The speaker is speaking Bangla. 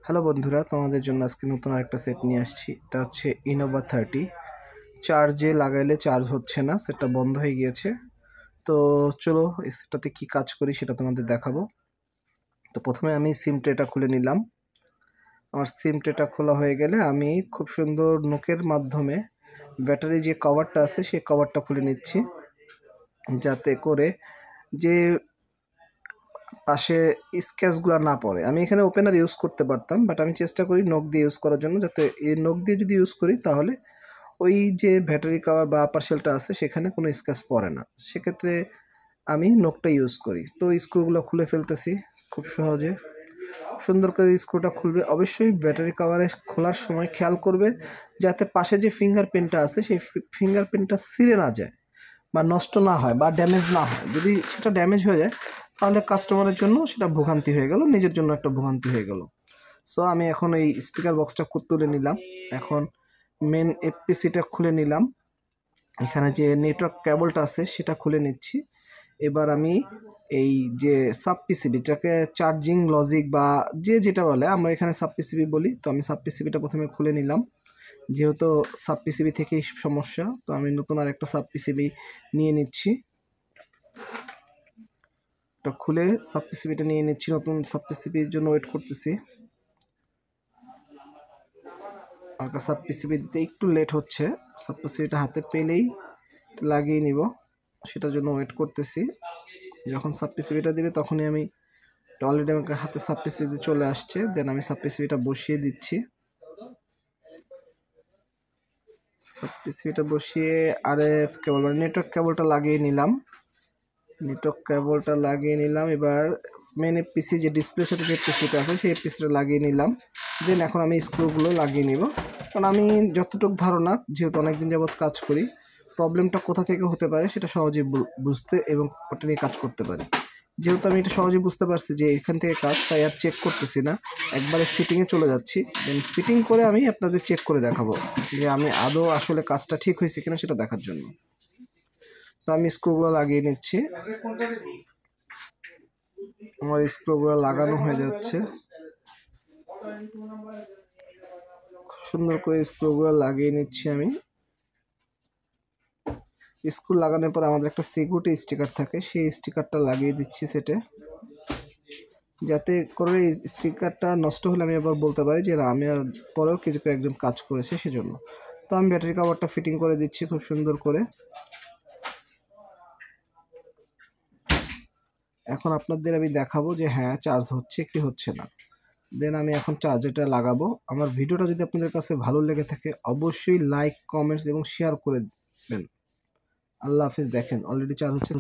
হ্যালো বন্ধুরা, তোমাদের জন্য আজকে নতুন আরেকটা সেট নিয়ে আসছি। এটা হচ্ছে ইনোভা 30। চার্জে লাগাইলে চার্জ হচ্ছে না, সেটটা বন্ধ হয়ে গিয়েছে। তো চলো এই সেটটাতে কী কাজ করি সেটা তোমাদের দেখাবো। তো প্রথমে আমি সিম ট্রেটা খুলে নিলাম। আমার সিম ট্রেটা খোলা হয়ে গেলে আমি খুব সুন্দর নোকের মাধ্যমে ব্যাটারি যে কভারটা আছে সেই কভারটা খুলে নিচ্ছি, যাতে করে যে পাশে স্ক্র্যাচগুলো না পড়ে। আমি এখানে ওপেনার ইউজ করতে পারতাম, বাট আমি চেষ্টা করি নখ দিয়ে ইউজ করার জন্য, যাতে এই নখ দিয়ে যদি ইউজ করি তাহলে ওই যে ব্যাটারি কভার বা আপার শেলটা আছে সেখানে কোনো স্ক্র্যাচ পড়ে না। সেক্ষেত্রে আমি নখটা ইউজ করি। তো স্ক্রুগুলো খুলে ফেলতেছি খুব সহজে। সুন্দর করে স্ক্রুটা খুলবে। অবশ্যই ব্যাটারি কভারে খোলার সময় খেয়াল করবে যাতে পাশে যে ফিঙ্গারপ্রিন্টটা আছে সেই ফিঙ্গারপ্রিন্টটা ছিঁড়ে না যায় বা নষ্ট না হয় বা ড্যামেজ না হয়। যদি সেটা ড্যামেজ হয়ে যায় তাহলে কাস্টমারের জন্য সেটা ভোগান্তি হয়ে গেল, নিজের জন্য একটা ভোগান্তি হয়ে গেল। সো আমি এখন এই স্পিকার বক্সটা তুলে নিলাম। এখন মেন এফপিসিটা খুলে নিলাম। এখানে যে নেটওয়ার্ক কেবলটা আছে সেটা খুলে নিচ্ছি। এবার আমি এই যে সাব পিসিবিটাকে চার্জিং লজিক বা যে যেটা বলে, আমরা এখানে সাব পিসিবি বলি। তো আমি সাব পিসিবিটা প্রথমে খুলে নিলাম, যেহেতু সাব পিসিবি থেকেই সমস্যা। তো আমি নতুন আর একটা সাব পিসিবি নিয়ে নিচ্ছি। এটা খুলে সাব পিসিবিটা নিয়ে নিচ্ছি। নতুন সাব পিসিবির জন্য ওয়েট করতেছি। আমার সাব পিসিবি দিতে একটু লেট হচ্ছে। সাব পিসিবিটা হাতে পেলেই লাগিয়ে নিব, সেটার জন্য ওয়েট করতেছি। যখন সাব পিসিবিটা দিবে তখনই আমি অলরেডি আমার হাতে সাব পিসিবি চলে আসছে। দেন আমি সাব পিসিবিটা বসিয়ে দিচ্ছি। সাব পিসিবিটা বসিয়ে আরএফ কেবল মানে নেটওয়ার্ক কেবলটা লাগিয়ে নিলাম। এবার মেন পিসি যে ডিসপ্লের সাথে যে পিসিটা আছে সেই পিসিটা লাগিয়ে নিলাম। দেন এখন আমি স্ক্রুগুলো লাগিয়ে নিব। কারণ আমি যতটুকু ধারণা, যেহেতু অনেকদিন যাবৎ কাজ করি, প্রবলেমটা কোথা থেকে হতে পারে সেটা সহজেই বুঝতে এবং ওটা নিয়ে কাজ করতে পারি। যেহেতু আমি এটা সহজেই বুঝতে পারছি যে এখান থেকে কাজ, তাই আর চেক করতেছি না, একবারে ফিটিংয়ে চলে যাচ্ছি। দেন ফিটিং করে আমি আপনাদের চেক করে দেখাবো যে আমি আদৌ আসলে কাজটা ঠিক হয়েছে কিনা সেটা দেখার জন্য। তো আমি স্ক্রুগুলো লাগিয়ে নিচ্ছি। আমার স্ক্রুগুলো লাগানো হয়ে যাচ্ছে। সুন্দর করে স্ক্রুগুলো লাগিয়ে নিচ্ছি আমি। স্ক্রু লাগানোর পর আমাদের একটা সিকিউরিটি স্টিকার থাকে, সেই স্টিকারটা লাগিয়ে দিচ্ছি সেটে, যাতে করে স্টিকারটা নষ্ট হলে আমি আবার বলতে পারি যে না, আমি আর পরেও কিছু একজন কাজ করেছে সেজন্য। তো আমি ব্যাটারি কভারটা ফিটিং করে দিচ্ছি খুব সুন্দর করে। এখন আপনাদের আমি দেখাবো যে হ্যাঁ চার্জ হচ্ছে কি হচ্ছে না। দেন আমি এখন চার্জারটা লাগাবো। আমার ভিডিওটা যদি আপনাদের কাছে ভালো লেগে থাকে অবশ্যই লাইক, কমেন্টস এবং শেয়ার করে দেবেন। আল্লাহ হাফিজ। দেখেন অলরেডি চার্জ হচ্ছে।